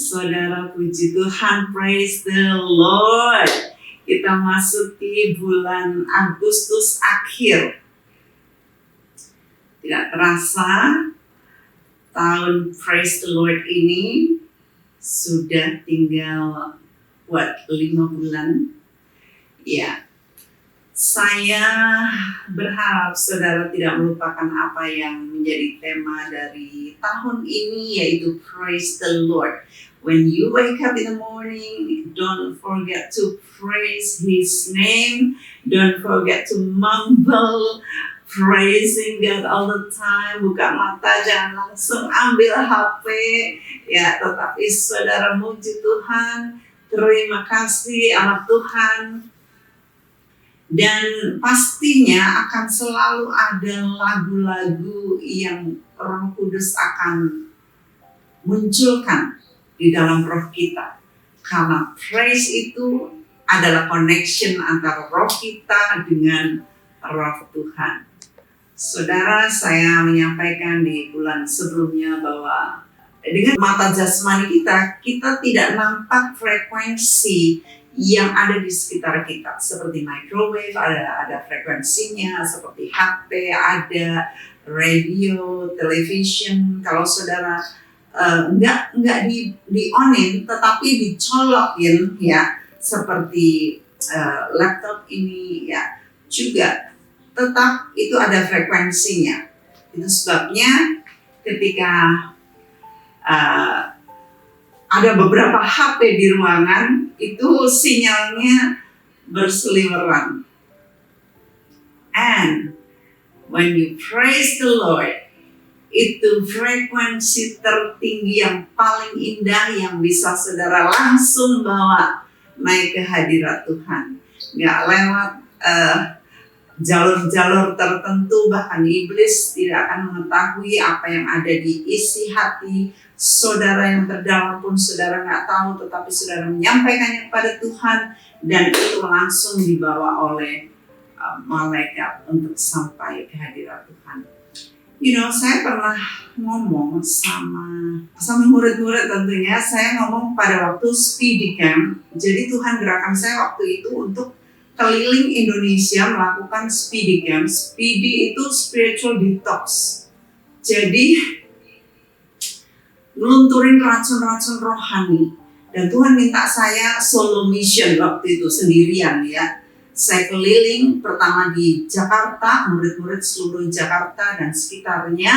Saudara, puji Tuhan, praise the Lord. Kita masuki bulan Agustus akhir. Tidak terasa tahun praise the Lord ini sudah tinggal 5 bulan. Ya, saya berharap saudara tidak melupakan apa yang menjadi tema dari tahun ini, yaitu praise the Lord. When you wake up in the morning, don't forget to praise His name. Don't forget to mumble, praising God all the time. Buka mata, jangan langsung ambil HP. Ya, tetapi saudara muji Tuhan. Terima kasih anak Tuhan. Dan pastinya akan selalu ada lagu-lagu yang Roh Kudus akan munculkan di dalam roh kita. Karena praise itu adalah connection antara roh kita dengan roh Tuhan. Saudara, saya menyampaikan di bulan sebelumnya bahwa dengan mata jasmani kita tidak nampak frekuensi yang ada di sekitar kita. Seperti microwave, ada frekuensinya, seperti HP, ada radio, television. Kalau saudara nggak di onin, tetapi dicolokin, ya, seperti laptop ini, ya, juga tetap itu ada frekuensinya. Itu sebabnya ketika ada beberapa HP di ruangan, itu sinyalnya berseliweran. And when you praise the Lord, itu frekuensi tertinggi yang paling indah yang bisa saudara langsung bawa naik ke hadirat Tuhan. Gak lewat jalur-jalur tertentu, bahkan iblis tidak akan mengetahui apa yang ada di isi hati saudara yang terdalam pun saudara gak tahu, tetapi saudara menyampaikannya kepada Tuhan dan itu langsung dibawa oleh malaikat untuk sampai ke hadirat Tuhan. Saya pernah ngomong sama murid-murid tentunya, saya ngomong pada waktu Speedy Camp. Jadi Tuhan gerakan saya waktu itu untuk keliling Indonesia melakukan Speedy Camp. Speedy itu spiritual detox. Jadi ngelunturin racun-racun rohani. Dan Tuhan minta saya solo mission waktu itu sendirian, ya. Saya keliling pertama di Jakarta, murid-murid seluruh Jakarta dan sekitarnya,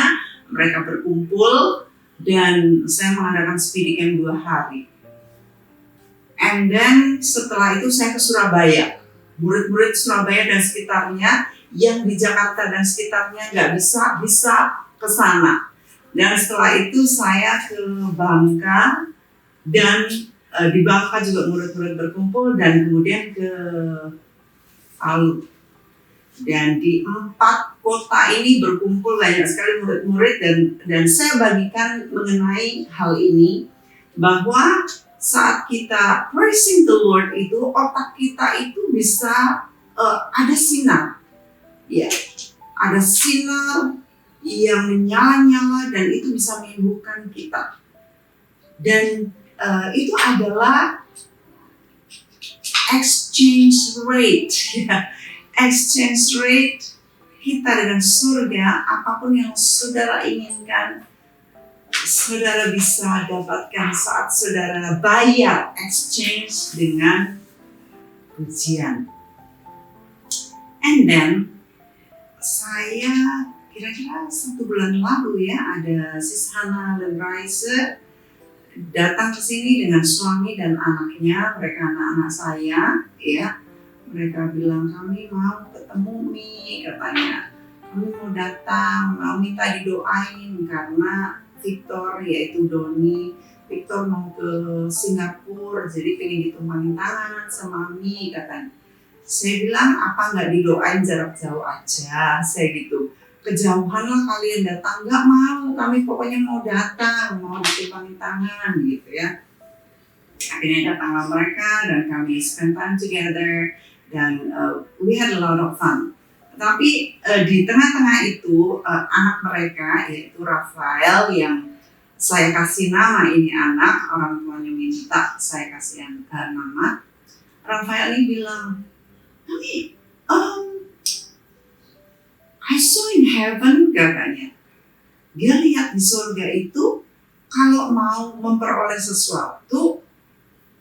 mereka berkumpul dan saya mengadakan Speedy Camp 2 hari. And then setelah itu saya ke Surabaya. Murid-murid Surabaya dan sekitarnya yang di Jakarta dan sekitarnya nggak bisa ke sana. Dan setelah itu saya ke Bangka dan di Bangka juga murid-murid berkumpul dan kemudian ke Palu. Dan di 4 kota ini berkumpul banyak sekali murid-murid dan saya bagikan mengenai hal ini bahwa saat kita praising the Lord itu otak kita itu bisa ada sinar, ya, ada sinar yang menyala-nyala dan itu bisa menyembuhkan kita. Dan itu adalah exchange rate, ya. Exchange rate kita dengan surga, apapun yang saudara inginkan, saudara bisa dapatkan saat saudara bayar exchange dengan pujian. And then saya kira-kira 1 bulan lalu, ya, ada Sis Hannah dan Raisa datang ke sini dengan suami dan anaknya, mereka anak-anak saya, ya. Mereka bilang, kami mau ketemu Mi, katanya. Kami mau datang, mau minta didoain karena Victor, yaitu Doni, Victor mau ke Singapura, jadi pengen ditumpangin tangan sama Mi, katanya. Saya bilang, apa nggak didoain jarak jauh aja, saya gitu. Kejauhan lah kalian datang, nggak mau, kami pokoknya mau datang, mau ditumpangin tangan, gitu, ya. Akhirnya datanglah mereka dan kami spend time together dan we had a lot of fun. Tapi di tengah-tengah itu anak mereka, yaitu Rafael, yang saya kasih nama ini anak, orang tuanya minta saya kasih nama. Rafael ini bilang, Mami, I saw in heaven, katanya. Dia lihat di surga itu, kalau mau memperoleh sesuatu,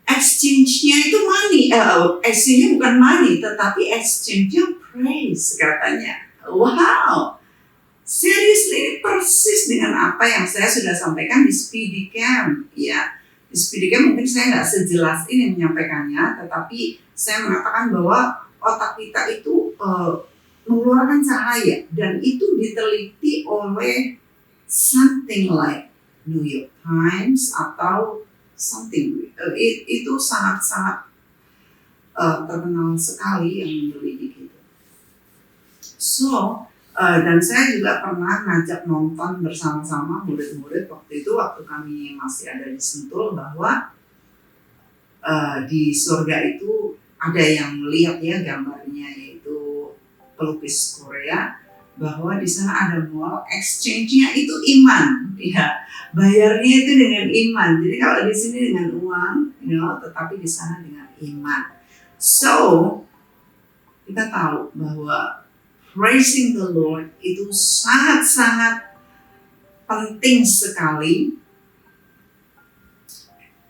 exchange-nya itu money. Exchange-nya bukan money, tetapi exchange-nya praise, katanya. Wow, seriously, persis dengan apa yang saya sudah sampaikan di Speedy Camp. Ya, di Speedy Camp mungkin saya nggak sejelas ini menyampaikannya, tetapi saya mengatakan bahwa otak kita itu mengeluarkan cahaya, dan itu diteliti oleh something like New York Times atau something. Itu sangat-sangat terkenal sekali yang meneliti gitu. So, dan saya juga pernah ngajak nonton bersama-sama murid-murid waktu kami masih ada di Sentul, bahwa di surga itu ada yang melihat ya gambarnya, yaitu pelukis Korea, bahwa di sana ada mall, exchange-nya itu iman, ya, bayarnya itu dengan iman. Jadi kalau di sini dengan uang, tetapi di sana dengan iman. So, kita tahu bahwa praising the Lord itu sangat-sangat penting sekali.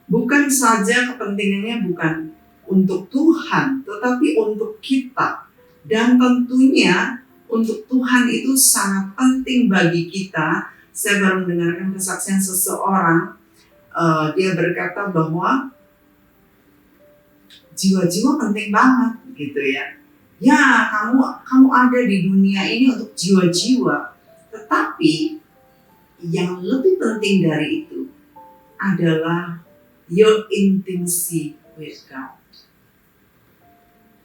Bukan saja kepentingannya bukan untuk Tuhan, tetapi untuk kita. Dan tentunya untuk Tuhan itu sangat penting bagi kita. Saya baru mendengarkan kesaksian seseorang, dia berkata bahwa jiwa-jiwa penting banget gitu ya. Ya, kamu ada di dunia ini untuk jiwa-jiwa. Tetapi yang lebih penting dari itu adalah your intimacy with God.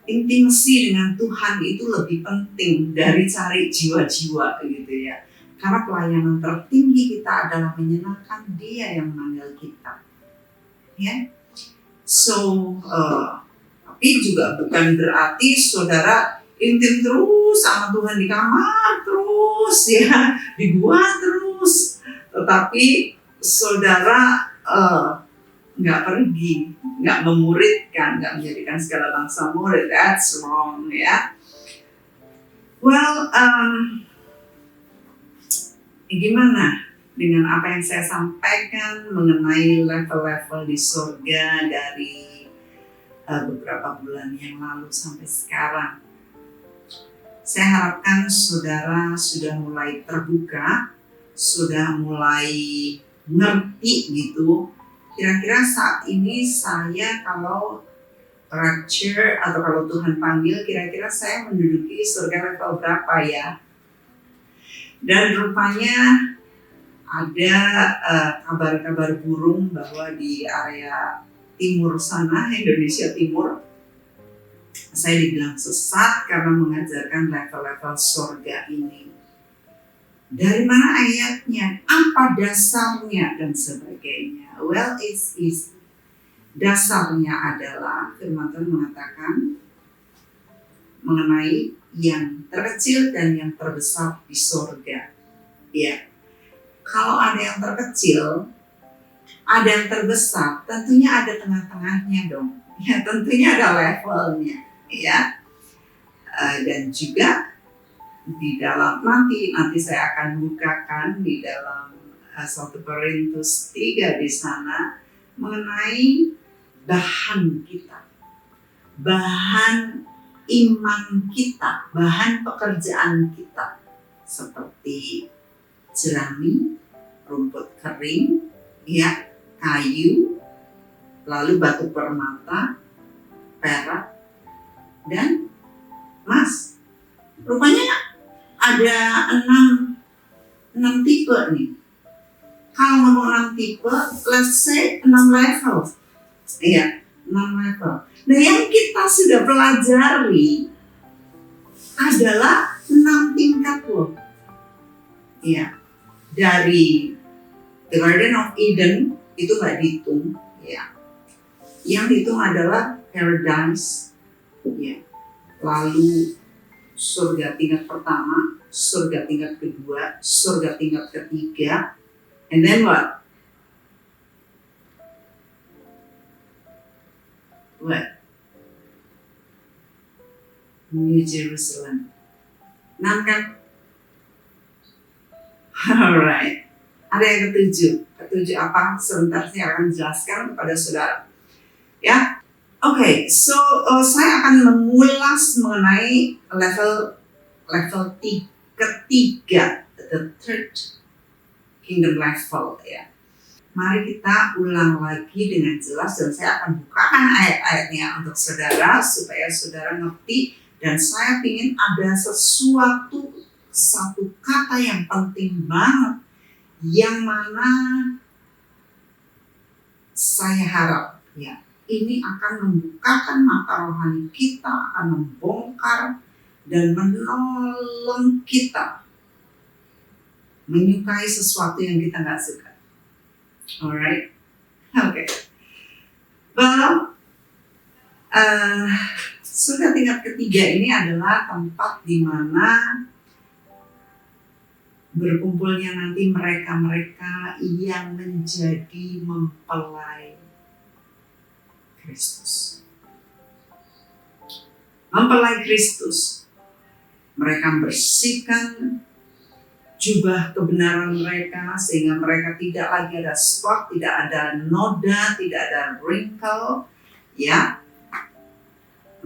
Intimasi dengan Tuhan itu lebih penting dari cari jiwa-jiwa gitu ya. Karena pelayanan tertinggi kita adalah menyenangkan Dia yang manggil kita. Ya. So, tapi juga bukan berarti saudara intim terus sama Tuhan di kamar terus ya, di gua terus. Tetapi saudara nggak pergi, nggak memuridkan, nggak menjadikan segala bangsa murid. That's wrong ya. Well, gimana dengan apa yang saya sampaikan mengenai level-level di surga dari beberapa bulan yang lalu sampai sekarang? Saya harapkan saudara sudah mulai terbuka, sudah mulai ngerti gitu. Kira-kira saat ini saya kalau rapture atau kalau Tuhan panggil, kira-kira saya menduduki surga level berapa ya? Dan rupanya ada kabar-kabar burung bahwa di area timur sana, Indonesia Timur, saya dibilang sesat karena mengajarkan level-level surga ini. Dari mana ayatnya? Apa dasarnya? Dan sebagainya. Well, it's easy. Dasarnya adalah firman Tuhan mengatakan mengenai yang terkecil dan yang terbesar di surga. Ya, kalau ada yang terkecil, ada yang terbesar, tentunya ada tengah-tengahnya dong. Ya, tentunya ada levelnya. Ya, dan juga di dalam nanti saya akan bukakan di dalam 1 Korintus 3 di sana mengenai bahan kita, bahan iman kita, bahan pekerjaan kita, seperti jerami, rumput kering, ya, kayu, lalu batu permata, perak, dan emas. Rupanya ada 6 tipe nih. Kalau ngomong 6 tipe, let's say 6 level. Iya, 6 level. Nah, yang kita sudah pelajari adalah 6 tingkat loh. Iya. Dari The Garden of Eden itu nggak dihitung, ya. Yang dihitung adalah paradise, ya. Lalu surga tingkat pertama, surga tingkat kedua, surga tingkat ketiga, and then what? what? New Jerusalem. 6 kan? Alright. Ada yang ketujuh. Ketujuh apa? Sebentar saya akan jelaskan kepada saudara. Ya. Oke, so saya akan mengulas mengenai level ketiga, the third kingdom level ya. Mari kita ulang lagi dengan jelas dan saya akan bukakan ayat-ayatnya untuk saudara supaya saudara ngerti, dan saya ingin ada satu kata yang penting banget yang mana saya harap ya ini akan membukakan mata rohani kita, akan membongkar dan menolong kita menyukai sesuatu yang kita nggak suka. Alright, okay. Well, sudah tingkat ketiga ini adalah tempat di mana berkumpulnya nanti mereka-mereka yang menjadi mempelai Kristus. Mempelai Kristus, mereka bersihkan jubah kebenaran mereka sehingga mereka tidak lagi ada spot, tidak ada noda, tidak ada wrinkle, ya.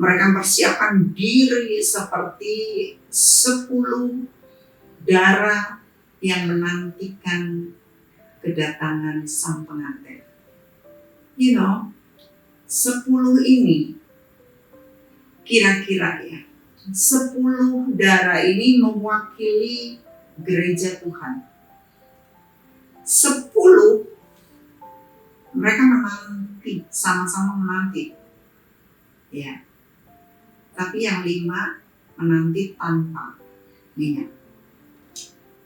Mereka mempersiapkan diri seperti 10 darah yang menantikan kedatangan sang pengantin. You know, 10 ini kira-kira ya, 10 darah ini mewakili gereja Tuhan. 10 mereka menanti, sama-sama menanti. Ya. Tapi yang 5 menanti tanpa minyak.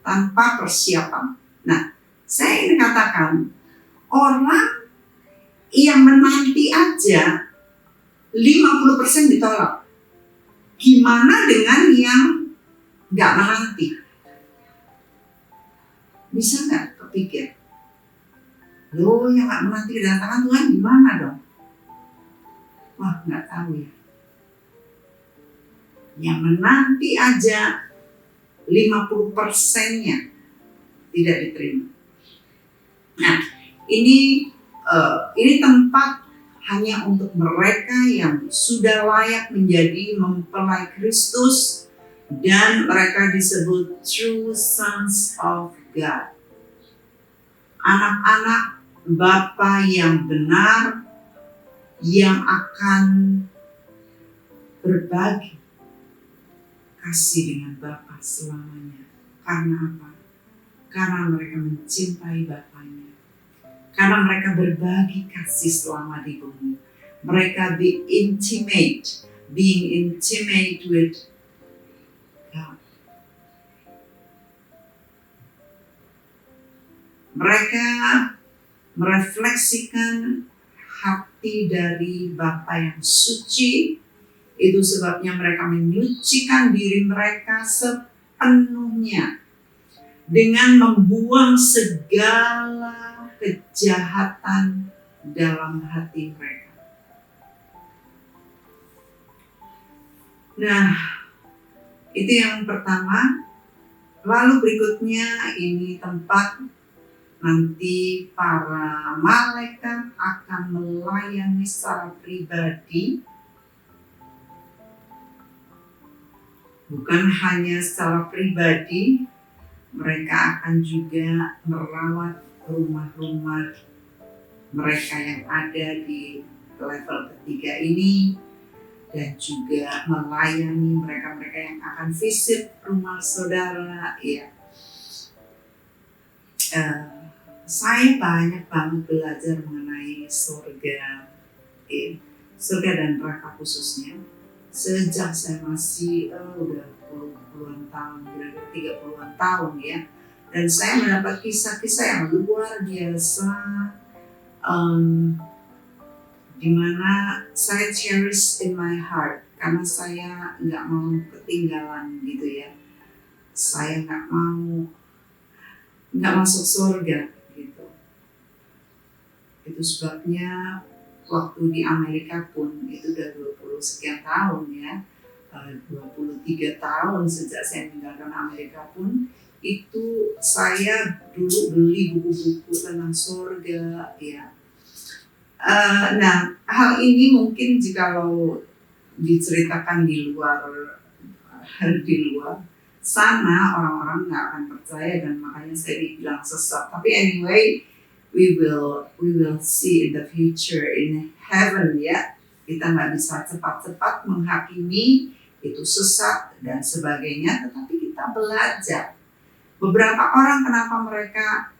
Tanpa persiapan. Nah, saya ingin katakan, orang yang menanti aja 50% ditolak. Gimana dengan yang gak menanti? Bisa gak kepikir? Loh, yang gak menanti kedatangan Tuhan gimana dong? Wah, gak tahu ya. Yang menanti aja 50%-nya tidak diterima. Nah, ini tempat hanya untuk mereka yang sudah layak menjadi mempelai Kristus dan mereka disebut true sons of God. Anak-anak Bapa yang benar yang akan berbagi kasih dengan Bapa selamanya. Karena apa? Karena mereka mencintai Bapanya. Karena mereka berbagi kasih selama di bumi. Mereka being intimate with God. Mereka merefleksikan hati dari Bapa yang suci. Itu sebabnya mereka menyucikan diri mereka sepenuhnya dengan membuang segala kejahatan dalam hati mereka. Nah, itu yang pertama. Lalu berikutnya ini tempat nanti para malaikat akan melayani secara pribadi. Bukan hanya secara pribadi, mereka akan juga merawat rumah-rumah mereka yang ada di level ketiga ini dan juga melayani mereka-mereka yang akan visit rumah saudara. Ya, saya banyak banget belajar mengenai surga, surga dan neraka khususnya. Sejak saya masih udah puluhan tahun, kira-kira 30-an tahun ya. Dan saya mendapat kisah-kisah yang luar biasa, di mana saya cherish in my heart karena saya nggak mau ketinggalan gitu ya. Saya nggak masuk surga gitu. Itu sebabnya waktu di Amerika pun itu udah 20 sekian tahun ya, 23 tahun sejak saya meninggalkan Amerika pun, itu saya dulu beli buku-buku tentang surga ya. Nah, hal ini mungkin jikalau diceritakan di luar sana, orang-orang nggak akan percaya dan makanya saya dibilang sesat. Tapi anyway, we will see in the future in heaven ya. Kita nggak bisa cepat-cepat menghakimi itu sesat dan sebagainya, tetapi kita belajar. Beberapa orang kenapa mereka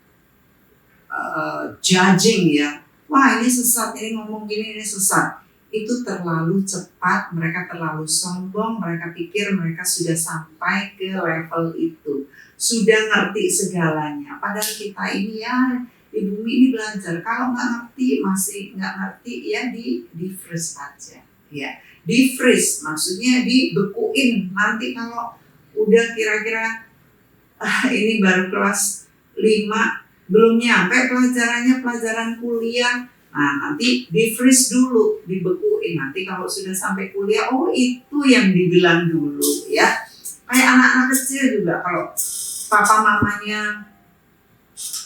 judging ya, wah ini sesat, ini ngomong gini, ini sesat. Itu terlalu cepat, mereka terlalu sombong, mereka pikir mereka sudah sampai ke level itu, sudah ngerti segalanya. Padahal kita ini ya di bumi ini belajar, kalau nggak ngerti, masih nggak ngerti ya di freeze aja. Ya, di freeze maksudnya dibekuin. Nanti kalau udah kira-kira ini baru kelas 5, belum nyampe pelajaran kuliah, nah nanti di freeze dulu, dibekuin. Nanti kalau sudah sampai kuliah, oh itu yang dibilang dulu ya. Kayak anak-anak kecil juga, kalau papa mamanya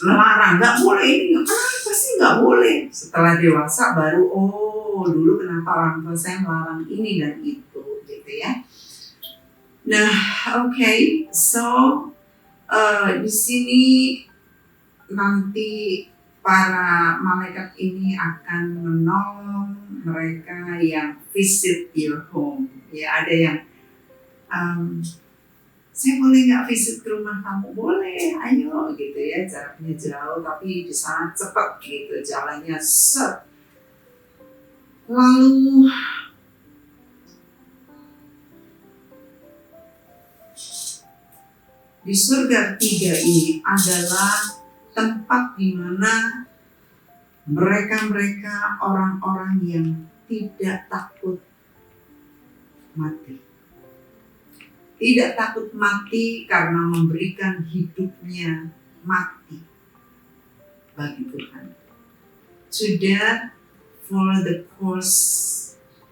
melarang, nggak boleh ini, kenapa sih nggak boleh? Setelah dewasa baru, oh dulu kenapa orang tua saya melarang ini dan itu, gitu ya. Nah, okay, so di sini nanti para malaikat ini akan menolong mereka yang visit your home. Ya, ada yang saya boleh nggak visit ke rumah kamu? Boleh, ayo gitu ya. Jaraknya jauh tapi di sana cepat gitu, jalannya set. Lalu di surga 3 ini adalah tempat di mana mereka orang-orang yang tidak takut mati. Tidak takut mati karena memberikan hidupnya mati bagi Tuhan. Sudah follow the course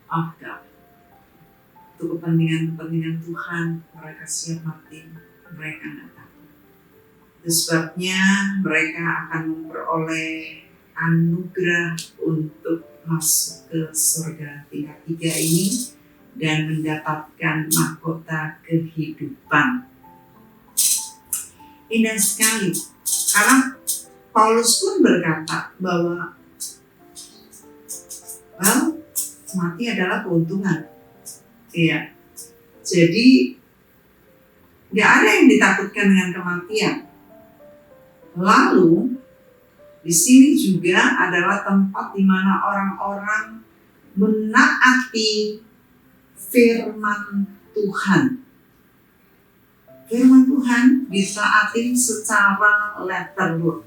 of God. Untuk kepentingan Tuhan, mereka siap mati, mereka nggak takut. Itu sebabnya mereka akan memperoleh anugerah untuk masuk ke surga tingkat 3 ini dan mendapatkan mahkota kehidupan. Indah sekali, karena Paulus pun berkata bahwa mati adalah keuntungan. Iya, jadi nggak ada yang ditakutkan dengan kematian. Lalu di sini juga adalah tempat di mana orang-orang menaati firman Tuhan. Firman Tuhan ditaatin secara literal.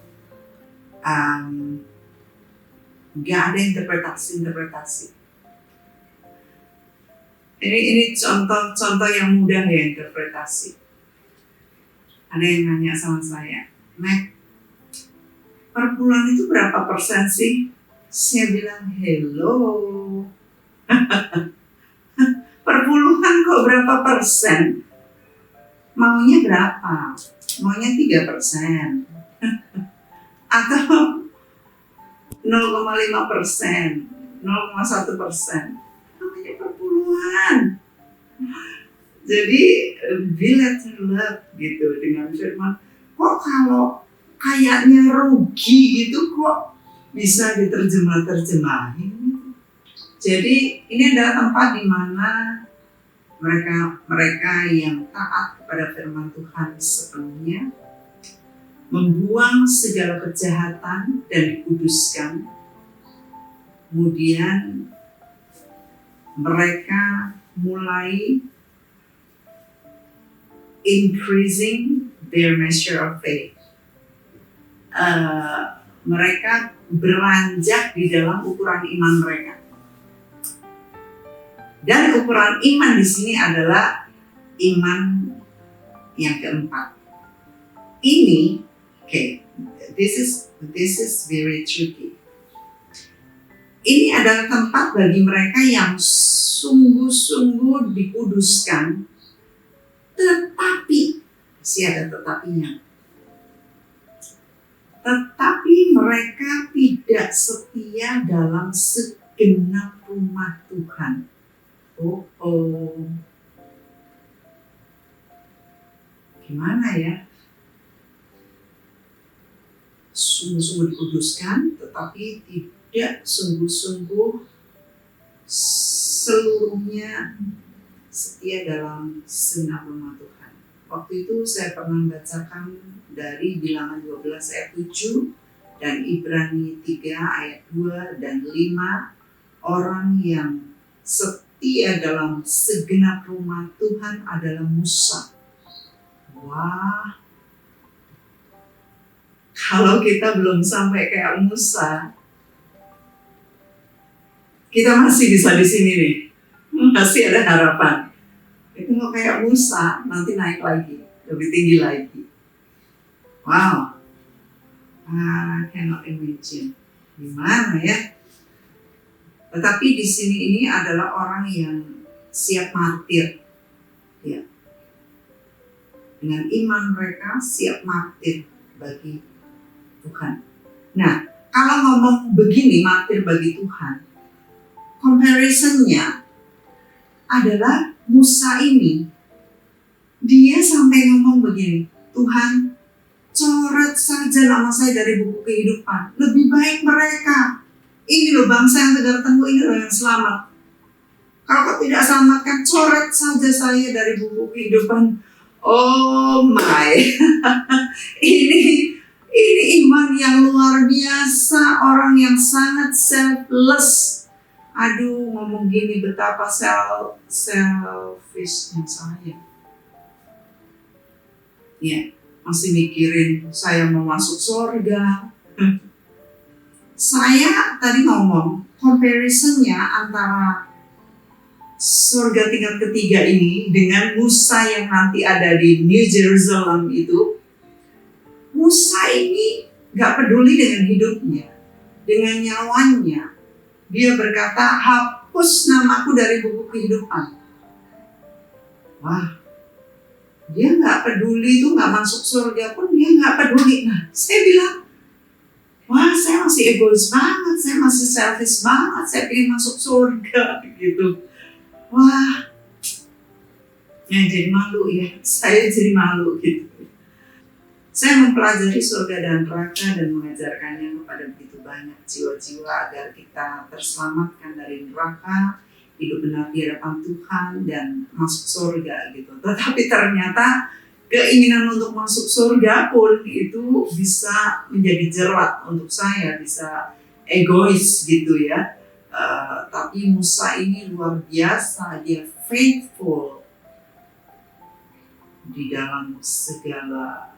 Nggak ada interpretasi. Ini contoh yang mudah ya interpretasi. Ada yang nanya sama saya, Mac, per bulan itu berapa persen sih? Saya bilang, hello. Perpuluhan kok berapa persen? Maunya berapa? Maunya 3%. Atau 0,5%, 0,1%. Namanya perpuluhan. Jadi, be let her love gitu dengan firman. Kok kalau kayaknya rugi gitu kok bisa diterjemahin. Jadi ini adalah tempat di mana mereka yang taat kepada firman Tuhan sepenuhnya, membuang segala kejahatan dan dikuduskan. Kemudian mereka mulai increasing their measure of faith. Mereka beranjak di dalam ukuran iman mereka. Dan ukuran iman di sini adalah iman yang keempat. Ini, this is very tricky. Ini adalah tempat bagi mereka yang sungguh-sungguh dikuduskan, tetapi, masih ada tetapinya, tetapi mereka tidak setia dalam segenap rumah Tuhan. Gimana ya? Sungguh-sungguh dikuduskan, tetapi tidak sungguh-sungguh seluruhnya setia dalam segenap rumah Tuhan. Waktu itu saya pernah membacakan dari Bilangan 12 ayat 7 dan Ibrani 3 ayat 2 dan 5. Orang yang setia dalam segenap rumah Tuhan adalah Musa. Wah, kalau kita belum sampai kayak Musa, kita masih bisa di sini nih, masih ada harapan. Itu kalau kayak Musa, nanti naik lagi, lebih tinggi lagi. Wow, I cannot imagine. Gimana ya? Tetapi di sini ini adalah orang yang siap martir, ya. Dengan iman mereka siap martir bagi Tuhan. Nah, kalau ngomong begini martir bagi Tuhan, comparisonnya adalah Musa ini, dia sampai ngomong begini, Tuhan, coret saja nama saya dari buku kehidupan. Lebih baik mereka. Ini loh bangsa yang Tegar Tengku, ini loh yang selamat. Kalau kau tidak selamatkan, coret saja saya dari buku kehidupan. Oh my, ini iman yang luar biasa, orang yang sangat selfless. Aduh, ngomong gini betapa selfishnya saya. Ya, masih mikirin saya mau masuk surga. Saya tadi ngomong comparisonnya antara surga tingkat ketiga ini dengan Musa yang nanti ada di New Jerusalem itu. Musa ini gak peduli dengan hidupnya, dengan nyawanya. Dia berkata, hapus namaku dari buku kehidupan. Wah, dia gak peduli itu, gak masuk surga pun dia gak peduli. Nah, saya bilang, wah saya masih egois banget, saya masih selfish banget, saya pengen masuk surga gitu. Wah, ya jadi malu ya, saya jadi malu gitu. Saya mempelajari surga dan neraka dan mengajarkannya kepada begitu banyak jiwa-jiwa agar kita terselamatkan dari neraka, hidup benar di hadapan Tuhan dan masuk surga gitu. Tetapi ternyata keinginan untuk masuk surga pun itu bisa menjadi jerat untuk saya, bisa egois gitu ya. Tapi Musa ini luar biasa, dia faithful di dalam segala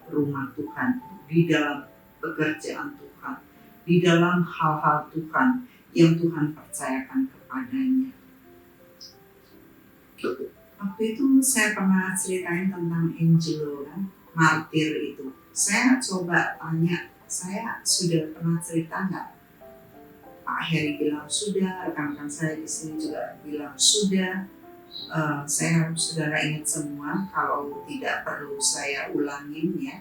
rumah Tuhan, di dalam pekerjaan Tuhan, di dalam hal-hal Tuhan yang Tuhan percayakan kepadanya. Waktu itu saya pernah ceritain tentang Angelo kan, martir itu. Saya coba tanya, saya sudah pernah cerita nggak? Pak Heri bilang sudah, rekan-rekan saya di sini juga bilang sudah. Saya harap saudara ingat semua, kalau tidak perlu saya ulangin ya,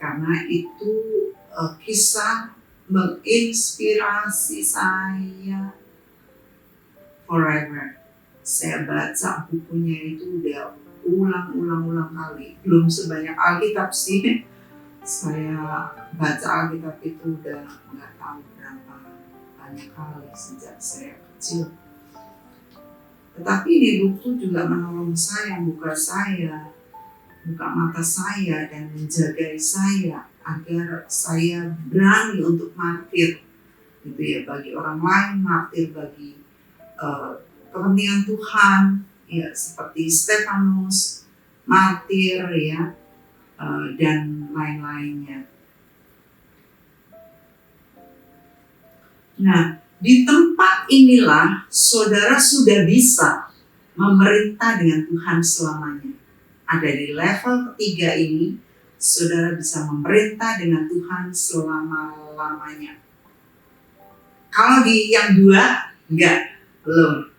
karena itu kisah menginspirasi saya forever. Saya baca bukunya itu udah ulang kali, belum sebanyak Alkitab sih. Saya baca Alkitab itu udah nggak tahu berapa banyak kali sejak saya kecil. Tetapi di buku juga menolong saya, buka mata saya dan menjagai saya agar saya berani untuk martir gitu ya, bagi orang lain, martir bagi kepentingan Tuhan ya, seperti Stefanus, martir ya, dan lain-lainnya. Nah, di tempat inilah saudara sudah bisa memerintah dengan Tuhan selamanya. Ada di level ketiga ini, saudara bisa memerintah dengan Tuhan selama-lamanya. Kalau di yang 2, enggak, belum.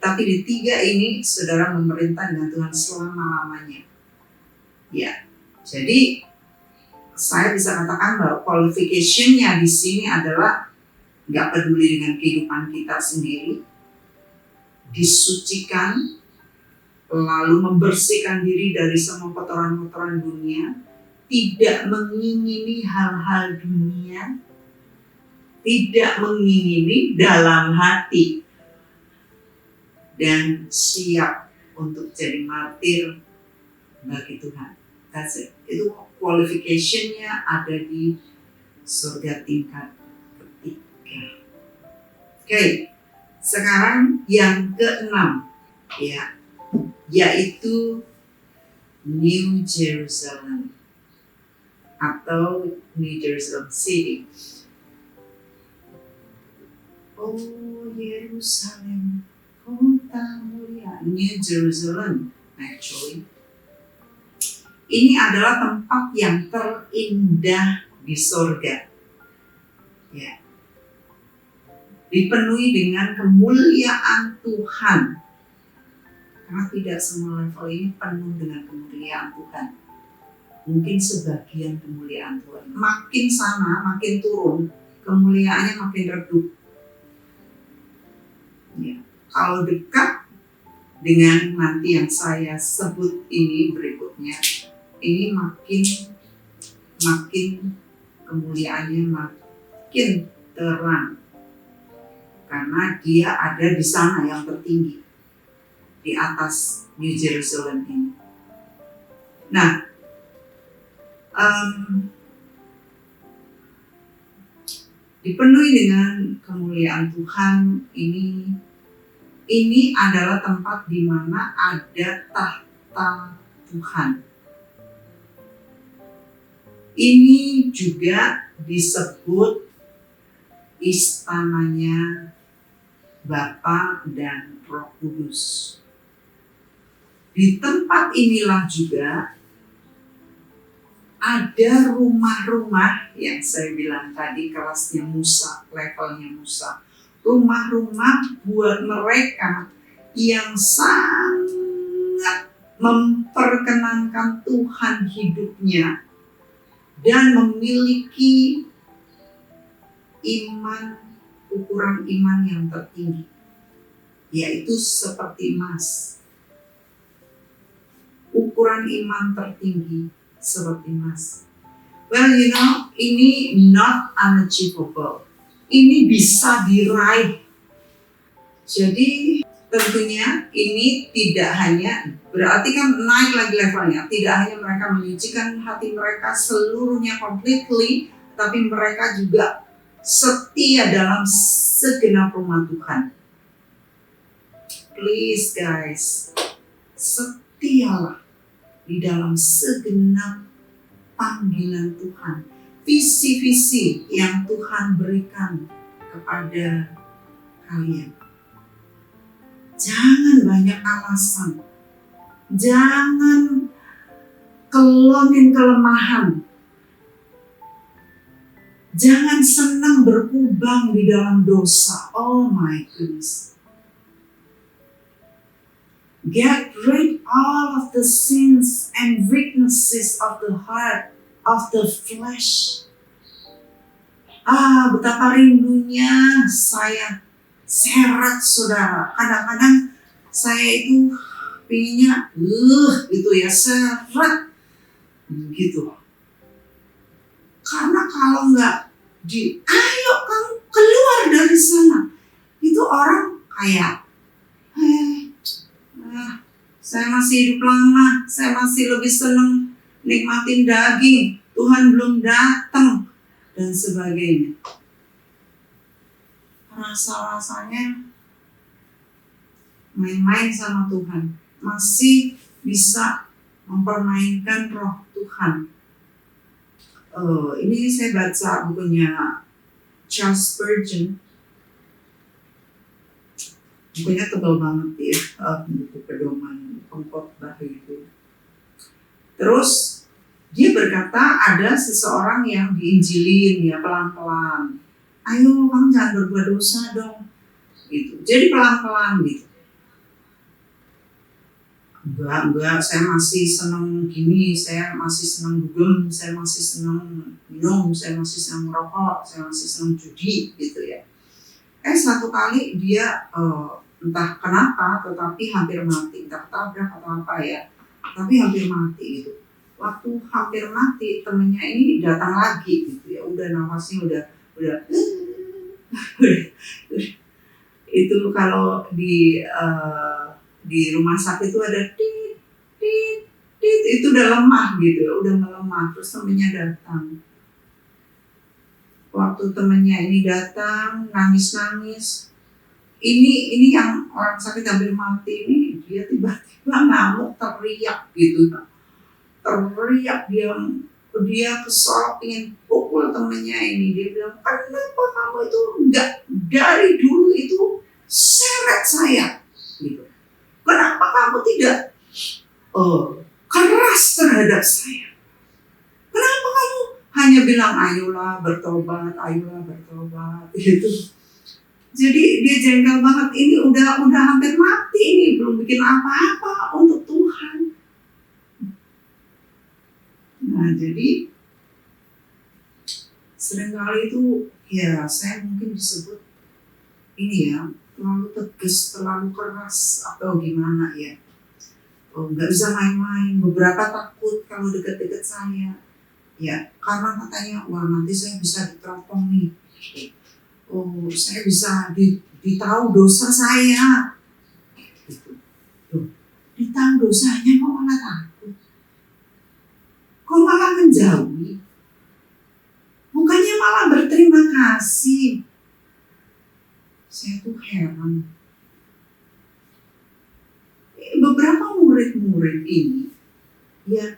Tapi di 3 ini, saudara memerintah dengan Tuhan selama-lamanya. Ya, jadi saya bisa katakan bahwa qualification-nya di sini adalah enggak peduli dengan kehidupan kita sendiri, disucikan, lalu membersihkan diri dari semua kotoran-kotoran dunia, tidak mengingini hal-hal dunia, tidak mengingini dalam hati, dan siap untuk jadi martir bagi Tuhan. That's it. Itu qualification-nya ada di surga tingkat ketiga. Oke, sekarang yang ke-6 ya, yaitu New Jerusalem atau New Jerusalem City. Oh Yerusalem, kota mulia. New Jerusalem actually. Ini adalah tempat yang terindah di surga. Ya. Dipenuhi dengan kemuliaan Tuhan. Karena tidak semua level ini penuh dengan kemuliaan Tuhan. Mungkin sebagian kemuliaan Tuhan. Makin sana, makin turun, kemuliaannya makin redup. Ya. Kalau dekat dengan nanti yang saya sebut ini berikutnya, ini makin kemuliaannya makin terang. Karena dia ada di sana yang tertinggi, di atas New Jerusalem ini. Nah, dipenuhi dengan kemuliaan Tuhan ini adalah tempat di mana ada tahta Tuhan. Ini juga disebut istananya Bapa dan Roh Kudus. Di tempat inilah juga ada rumah-rumah yang saya bilang tadi kelasnya Musa, levelnya Musa. Rumah-rumah buat mereka yang sangat memperkenankan Tuhan hidupnya dan memiliki ukuran iman yang tertinggi, yaitu seperti emas. Ukuran iman tertinggi seperti emas. Well, ini not unachievable. Ini bisa diraih. Jadi tentunya ini tidak hanya, berarti kan naik lagi levelnya. Tidak hanya mereka menyucikan hati mereka seluruhnya completely, tapi mereka juga setia dalam segenap rumah Tuhan. Please guys, setialah di dalam segenap panggilan Tuhan, visi-visi yang Tuhan berikan kepada kalian. Jangan banyak alasan, jangan kelonin kelemahan, jangan senang berkubang di dalam dosa. Oh my goodness. Get rid all of the sins and weaknesses of the heart, of the flesh. Betapa rindunya saya seret saudara. Kadang-kadang saya itu pinginnya gitu ya, seret gitu. Karena kalau nggak ayo kamu keluar dari sana, itu orang kayak saya masih hidup lama, saya masih lebih senang nikmatin daging, Tuhan belum datang, dan sebagainya. Rasa-rasanya main-main sama Tuhan, masih bisa mempermainkan roh Tuhan. Ini saya baca bukunya Charles Spurgeon. Bukunya tebal banget ya, buku pedoman pengkhotbah itu. Terus dia berkata ada seseorang yang diinjilin ya pelan-pelan. ayo kamu jangan berbuat dosa dong, gitu. Jadi pelan-pelan gitu. Enggak, saya masih senang gini, saya masih senang dugem, saya masih senang minum, saya masih senang merokok, saya masih senang judi, gitu ya. Satu kali dia entah kenapa, tetapi hampir mati, entah ketabrak atau apa ya, tapi hampir mati gitu. Waktu hampir mati, temennya ini datang lagi gitu ya, udah nafasnya udah itu kalau di rumah sakit itu ada tit tit tit, itu udah lemah gitu ya, udah melemah. Terus temennya datang. Waktu temennya ini datang nangis ini yang orang sakit hampir mati ini, dia tiba-tiba ngamuk, teriak gitu, teriak, dia kesal, pengen pukul temennya ini. Dia bilang, kenapa kamu itu enggak dari dulu itu seret saya gitu, kenapa kamu tidak keras terhadap saya, kenapa kamu hanya bilang ayolah bertobat gitu. Jadi dia jengkel banget, ini udah hampir mati, ini belum bikin apa-apa untuk Tuhan. Nah, jadi seringkali itu ya saya mungkin disebut ini ya, terlalu tegas, terlalu keras atau gimana ya. Nggak bisa main-main, beberapa takut kalau dekat-dekat saya. Ya, karena katanya, wah nanti saya bisa diteropong nih. Saya bisa ditahu dosa saya. Gitu. Ditahu dosanya kok malah takut. Kok malah menjauhi? Bukannya malah berterima kasih. Saya tuh heran. Beberapa murid-murid ini, ya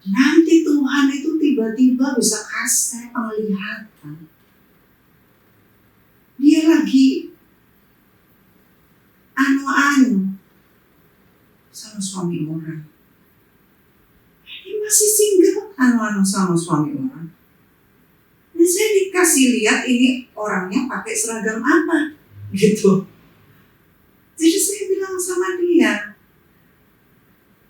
nanti Tuhan itu tiba-tiba bisa kasih penglihatan. Dia lagi anu sama suami orang. Dia masih single anu sama suami orang. Dan saya dikasih lihat ini orangnya pakai seragam apa gitu. Jadi saya bilang sama dia,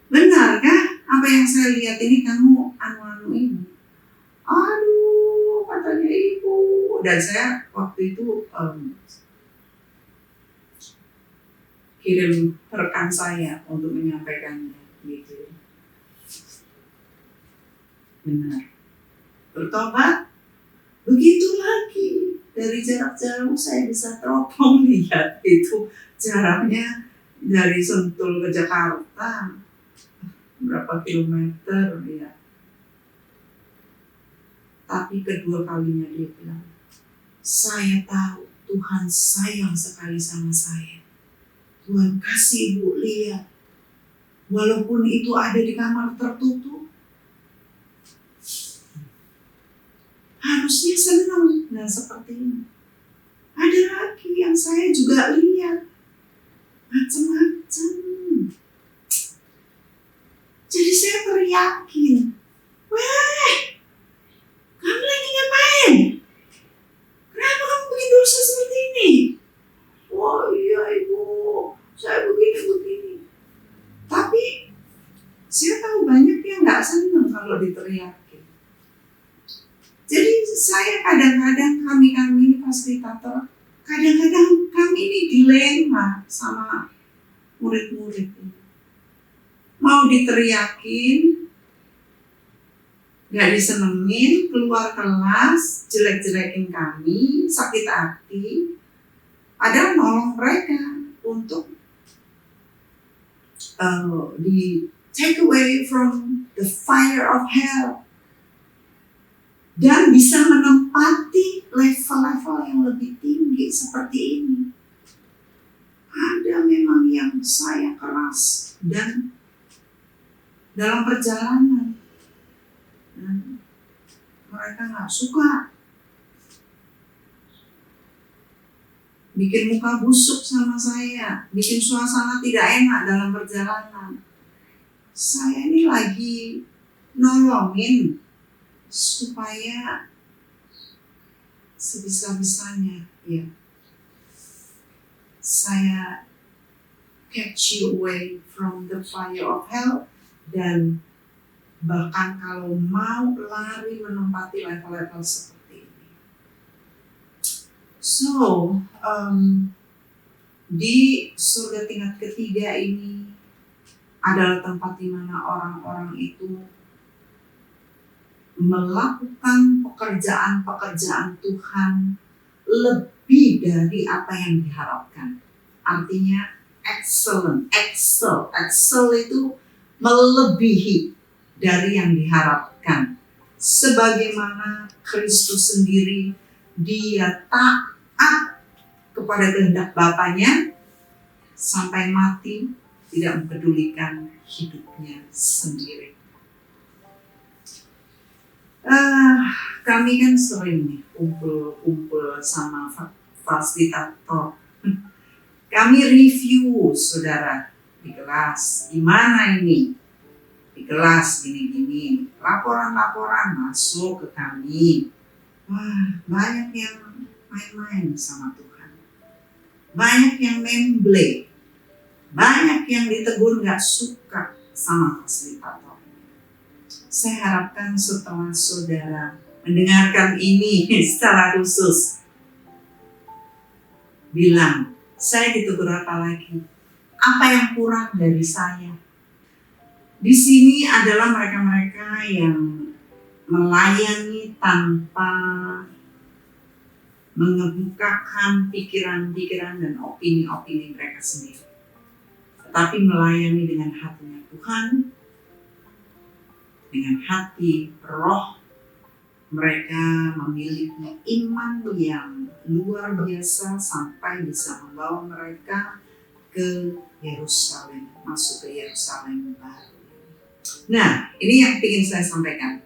benarkah apa yang saya lihat ini kamu anu ini? Aduh, katanya ibu. Dan saya waktu itu kirim rekan saya untuk menyampaikannya gitu. Benar. Bertobat, begitu lagi. Dari jarak jauh saya bisa teropong, lihat itu jaraknya dari Sentul ke Jakarta berapa kilometer ya. Tapi kedua kalinya dia bilang, saya tahu Tuhan sayang sekali sama saya. Tuhan kasih ibu lihat, walaupun itu ada di kamar tertutup, harusnya senang. Nah seperti ini. Ada lagi yang saya juga lihat, macam-macam. Jadi saya teriakin, weh, kamu lagi ngapain? Kenapa kamu bikin dosa seperti ini? Wah iya ibu, saya begini. Tapi saya tahu banyak yang gak senang kalau diteriakin. Jadi saya kadang-kadang kami ini fasilitator, kadang-kadang kami ini dilema sama murid-murid ini. Mau diteriakin, gak disenengin, keluar kelas, jelek-jelekin kami, sakit hati. Ada nolong mereka untuk di take away from the fire of hell. Dan bisa menempati level-level yang lebih tinggi seperti ini. Ada memang yang saya keras dan dalam perjalanan mereka gak suka, bikin muka busuk sama saya, bikin suasana tidak enak dalam perjalanan. Saya ini lagi nolongin supaya sebisa-bisanya, ya, saya catch you away from the fire of hell, dan bahkan kalau mau lari menempati level-level seperti ini. So, di surga tingkat ketiga ini adalah tempat di mana orang-orang itu melakukan pekerjaan-pekerjaan Tuhan lebih dari apa yang diharapkan. Artinya excel itu melebihi dari yang diharapkan. Sebagaimana Kristus sendiri, dia taat kepada kehendak Bapaknya sampai mati, tidak mempedulikan hidupnya sendiri. Kami kan sering nih kumpul sama fasilitator. Kami review, saudara, di kelas. Gimana ini? Di kelas gini-gini. Laporan-laporan masuk ke kami. Wah, banyak yang main-main sama Tuhan. Banyak yang memble. Banyak yang ditegur gak suka sama fasilitator. Saya harapkan setelah saudara mendengarkan ini secara khusus, bilang, saya ditegur apa lagi? Apa yang kurang dari saya? Di sini adalah mereka-mereka yang melayani tanpa mengemukakan pikiran-pikiran dan opini-opini mereka sendiri, tetapi melayani dengan hatinya Tuhan, dengan hati roh. Mereka memiliki iman yang luar biasa sampai bisa membawa mereka ke Yerusalem, masuk ke Yerusalem baru. Nah, ini yang ingin saya sampaikan.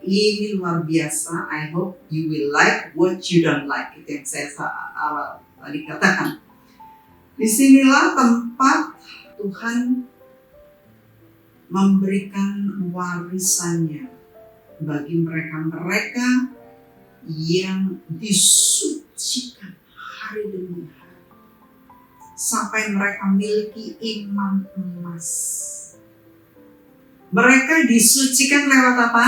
Ini luar biasa. I hope you will like what you don't like. Itu yang saya awal tadi katakan. Disinilah tempat Tuhan memberikan warisannya bagi mereka-mereka yang disucikan hari demi hari, sampai mereka memiliki iman emas. Mereka disucikan lewat apa?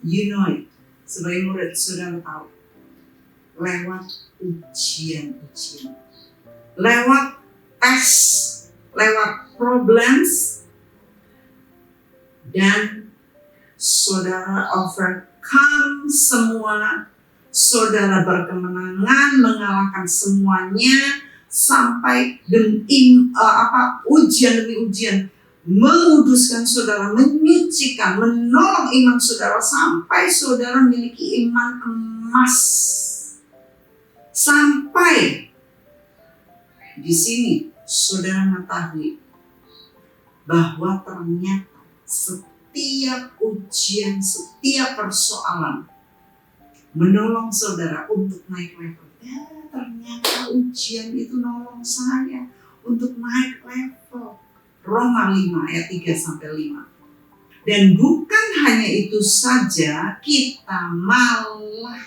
You know it. Sebagai murid saudara tahu. Lewat ujian-ujian. Lewat tes. Lewat problems. Dan saudara overcome semua, saudara berkemenangan mengalahkan semuanya sampai ujian demi ujian menguduskan saudara, menyucikan, menolong iman saudara sampai saudara memiliki iman emas. Sampai di sini saudara mengetahui bahwa ternyata setiap ujian, setiap persoalan menolong saudara untuk naik level. Ya, ternyata ujian itu nolong saya untuk naik level. Roma 5 ayat 3-5. Dan bukan hanya itu saja, kita malah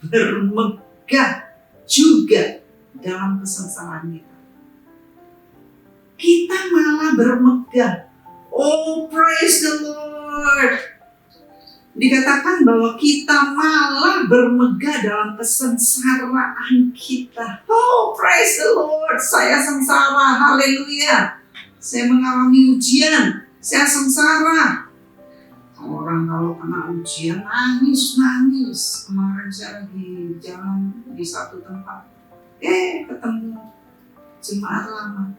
bermegah juga dalam kesengsaraan kita. Kita malah bermegah. Oh, praise the Lord. Dikatakan bahwa kita malah bermegah dalam kesengsaraan kita. Oh, praise the Lord. Saya sengsara. Haleluya. Saya mengalami ujian. Saya sengsara. Orang kalau kena ujian nangis. Kemarin saya lagi jalan di satu tempat. Ketemu jemaat lama.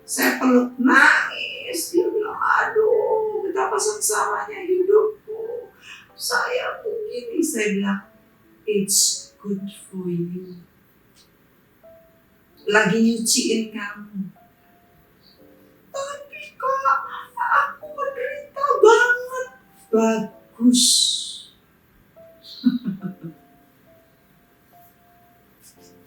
Saya peluk, nangis. Dia bilang, aduh, betapa sengsaranya hidupku. Saya begini. Saya bilang, it's good for you. Lagi nyuciin kamu. Tapi kak, aku menderita banget. Bagus.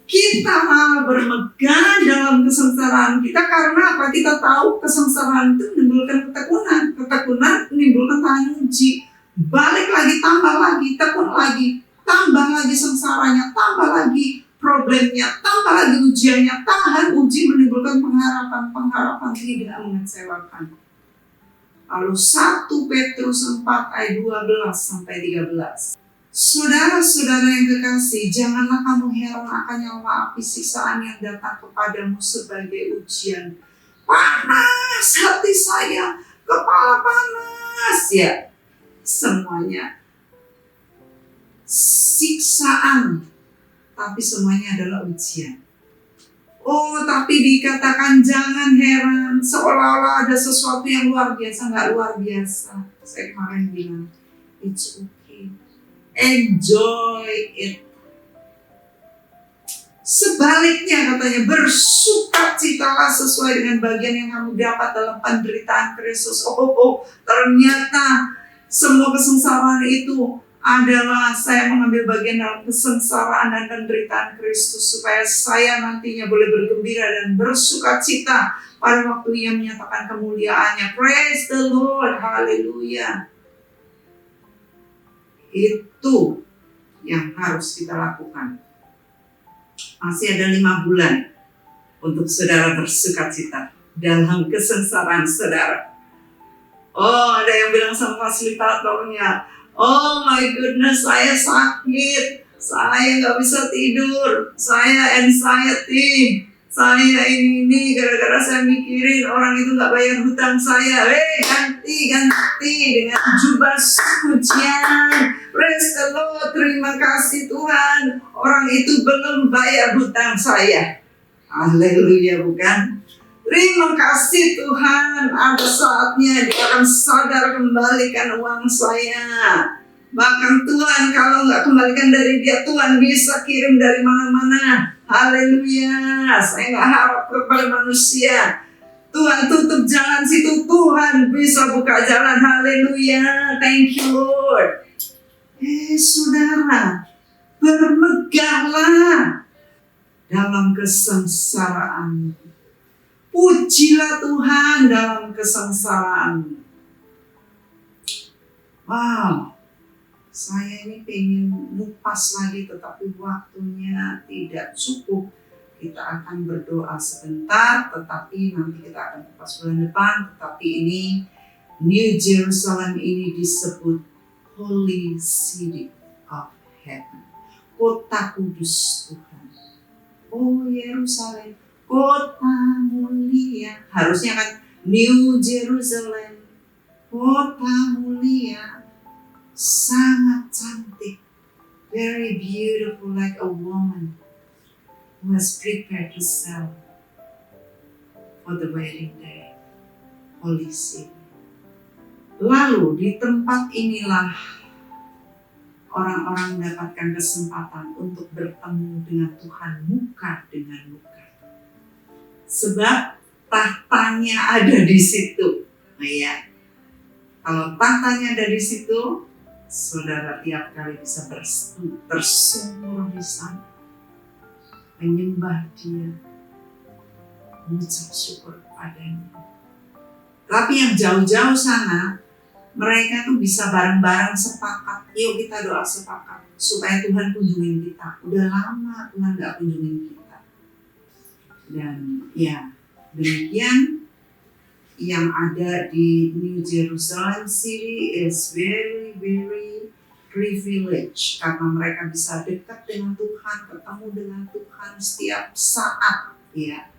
Kita malah bermegah dalam kesengsaraan kita karena apa? Kita tahu kesengsaraan itu menimbulkan ketekunan menimbulkan tahan uji. Balik lagi, tambah lagi, tekun lagi. tambah lagi sengsaranya, tambah lagi problemnya, tambah lagi ujiannya. Tahan uji menimbulkan pengharapan tidak mengecewakan. Lalu 1 Petrus 4 ayat 12 sampai 13. Saudara-saudara yang kekasih, janganlah kamu heran akan nyala api siksaan yang datang kepadamu sebagai ujian. Panas hati saya, kepala panas ya. Semuanya siksaan, tapi semuanya adalah ujian. Oh, tapi dikatakan jangan heran, seolah-olah ada sesuatu yang luar biasa. Nggak luar biasa. Saya kemarin bilang, it's okay. Enjoy it. Sebaliknya katanya, bersukacitalah sesuai dengan bagian yang kamu dapat dalam penderitaan Kristus. Ternyata semua kesengsaraan itu adalah saya mengambil bagian dalam kesengsaraan dan penderitaan Kristus supaya saya nantinya boleh bergembira dan bersukacita pada waktu Ia menyatakan kemuliaannya. Praise the Lord, haleluya. Itu yang harus kita lakukan. Masih ada 5 bulan untuk saudara bersukacita dalam kesengsaraan saudara. Oh, ada yang bilang sama fasilitatornya, oh my goodness, saya sakit, saya nggak bisa tidur, saya anxiety, saya ini gara-gara saya mikirin orang itu nggak bayar hutang saya. Ganti dengan jubah pujian. Praise the Lord, terima kasih Tuhan, orang itu belum bayar hutang saya. Haleluya, bukan? Terima kasih Tuhan, ada saatnya Dia akan sadar kembalikan uang saya. Bahkan Tuhan kalau nggak kembalikan dari Dia, Tuhan bisa kirim dari mana-mana. Haleluya, saya nggak harap kepada manusia. Tuhan tutup jalan situ, Tuhan bisa buka jalan. Haleluya, thank you Lord. Saudara, bermegahlah dalam kesengsaraan. Pujilah Tuhan dalam kesengsaraan. Wow, saya ini pengen ngupas lagi tetapi waktunya tidak cukup. Kita akan berdoa sebentar, tetapi nanti kita akan kupas bulan depan. Tetapi ini New Jerusalem ini disebut Holy City of Heaven, kota kudus Tuhan. Oh Yerusalem, kota mulia. Harusnya kan New Jerusalem, kota mulia, sangat cantik, very beautiful, like a woman who has prepared herself for the wedding day. Holy City. Lalu di tempat inilah orang-orang mendapatkan kesempatan untuk bertemu dengan Tuhan muka dengan muka. Sebab tahtanya ada di situ. Nah ya, kalau tahtanya ada di situ, saudara tiap kali bisa bersumur di sana, menyembah Dia, mengucap syukur kepadanya. Tapi yang jauh-jauh sana, mereka tuh bisa bareng-bareng sepakat, yuk kita doa sepakat supaya Tuhan kunjungin kita. Udah lama Tuhan gak kunjungin kita. Dan ya, demikian yang ada di New Jerusalem City is very, very privileged. Karena mereka bisa dekat dengan Tuhan, ketemu dengan Tuhan setiap saat. Ya,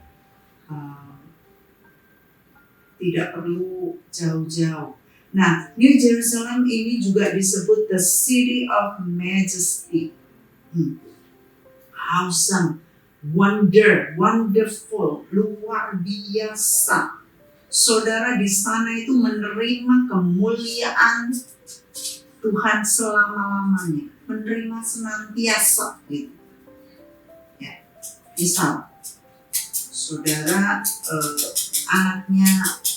tidak perlu jauh-jauh. Nah, New Jerusalem ini juga disebut the City of Majesty. Awesome, wonderful, luar biasa. Saudara di sana itu menerima kemuliaan Tuhan selama-lamanya, menerima senantiasa gitu. Ya, misal saudara anaknya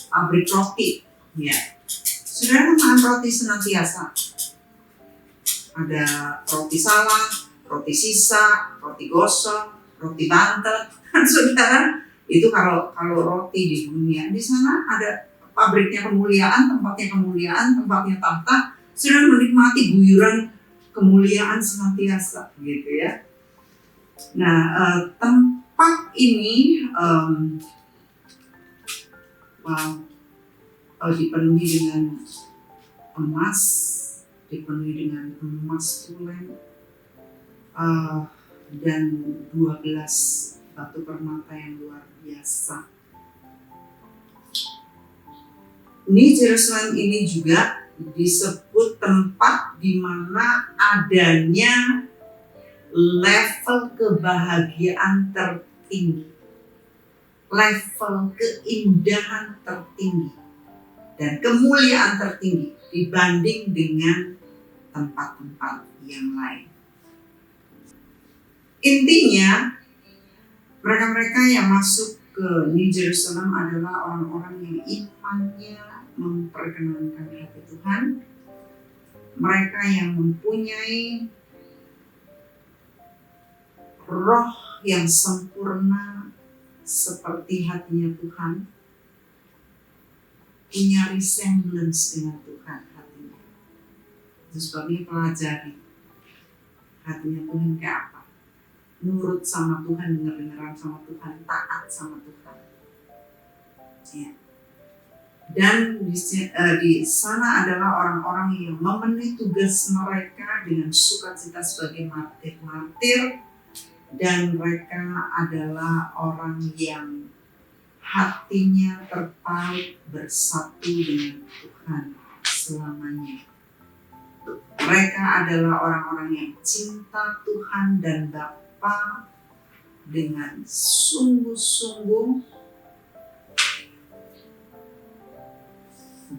pabrik roti, ya. Saudara makan roti senantiasa. Ada roti salah, roti sisa, roti gosong, roti bantet. Kan saudara, itu kalau roti di dunia, di sana ada pabriknya kemuliaan, tempatnya tahta. Saudara menikmati guyuran kemuliaan senantiasa gitu ya. Nah, tempat ini dipenuhi dengan emas, dipenuhi dengan emas tulen, dan 12 batu permata yang luar biasa. New Jerusalem ini juga disebut tempat di mana adanya level kebahagiaan tertinggi, level keindahan tertinggi, dan kemuliaan tertinggi dibanding dengan tempat-tempat yang lain. Intinya, mereka-mereka yang masuk ke New Jerusalem adalah orang-orang yang imannya memperkenankan hati Tuhan. Mereka yang mempunyai roh yang sempurna seperti hatinya Tuhan, punya resemblance dengan Tuhan hatinya. Itu sebabnya pelajari hatinya Tuhan kayak apa. Nurut sama Tuhan, dengar-dengaran sama Tuhan, taat sama Tuhan. Ya. Dan di sana adalah orang-orang yang memenuhi tugas mereka dengan sukacita sebagai martir-martir, dan mereka adalah orang yang hatinya terpaut bersatu dengan Tuhan selamanya. Mereka adalah orang-orang yang cinta Tuhan dan Bapa dengan sungguh-sungguh,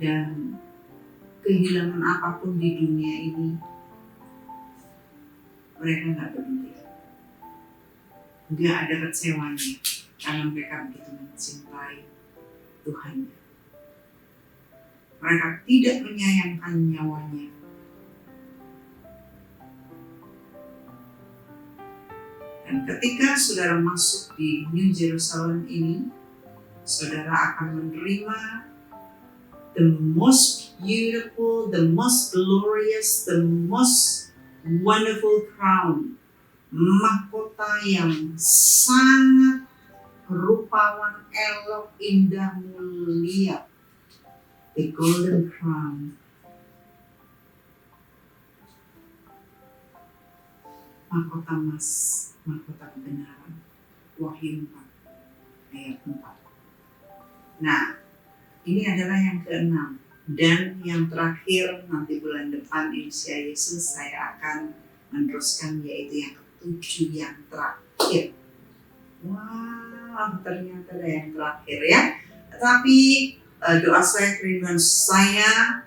dan kehilangan apapun di dunia ini mereka nggak peduli, nggak ada kecewanya karena mereka begitu mencintai Tuhan. Mereka tidak menyayangkan nyawanya. Dan ketika saudara masuk di New Jerusalem ini, saudara akan menerima the most beautiful, the most glorious, the most wonderful crown, mahkota yang sangat rupawan, elok, indah, mulia, the golden crown. Mahkota emas, mahkota kebenaran. Wahyu 4 ayat 4. Nah, ini adalah yang ke-6, dan yang terakhir nanti bulan depan insya Yesus saya akan meneruskan, yaitu yang ke-7, yang terakhir. Wah, ternyata ada yang terakhir ya. Tetapi doa saya, kerinduan saya,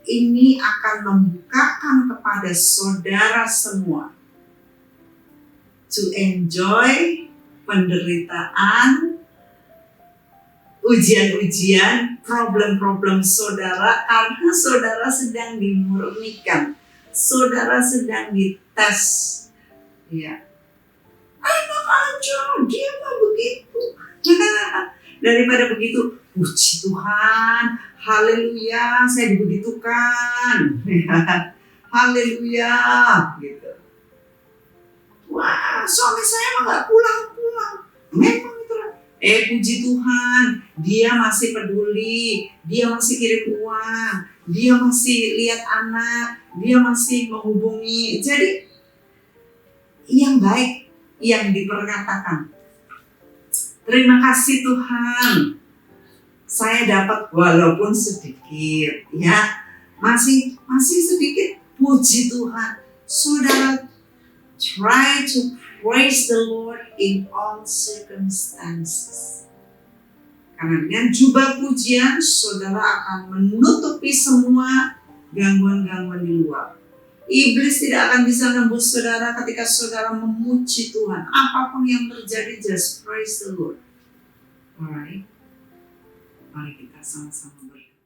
ini akan membukakan kepada saudara semua to enjoy penderitaan, ujian-ujian, problem-problem saudara, karena saudara sedang dimurnikan, saudara sedang dites. Ya, enak aja, dia mah begitu. Daripada begitu, puji Tuhan, haleluya, saya dibegitukan. Haleluya, gitu. Wah, suami saya mah gak pulang-pulang. Memang itu lah. Puji Tuhan, dia masih peduli, dia masih kirim uang, dia masih lihat anak, dia masih menghubungi. Jadi yang baik yang diperkatakan. Terima kasih Tuhan, saya dapat walaupun sedikit, ya masih sedikit. Puji Tuhan, saudara try to praise the Lord in all circumstances. Karena dengan jubah pujian, saudara akan menutupi semua gangguan-gangguan di luar. Iblis tidak akan bisa nembus saudara ketika saudara memuji Tuhan. Apapun yang terjadi, just praise the Lord. Alright, mari kita sama-sama berdoa.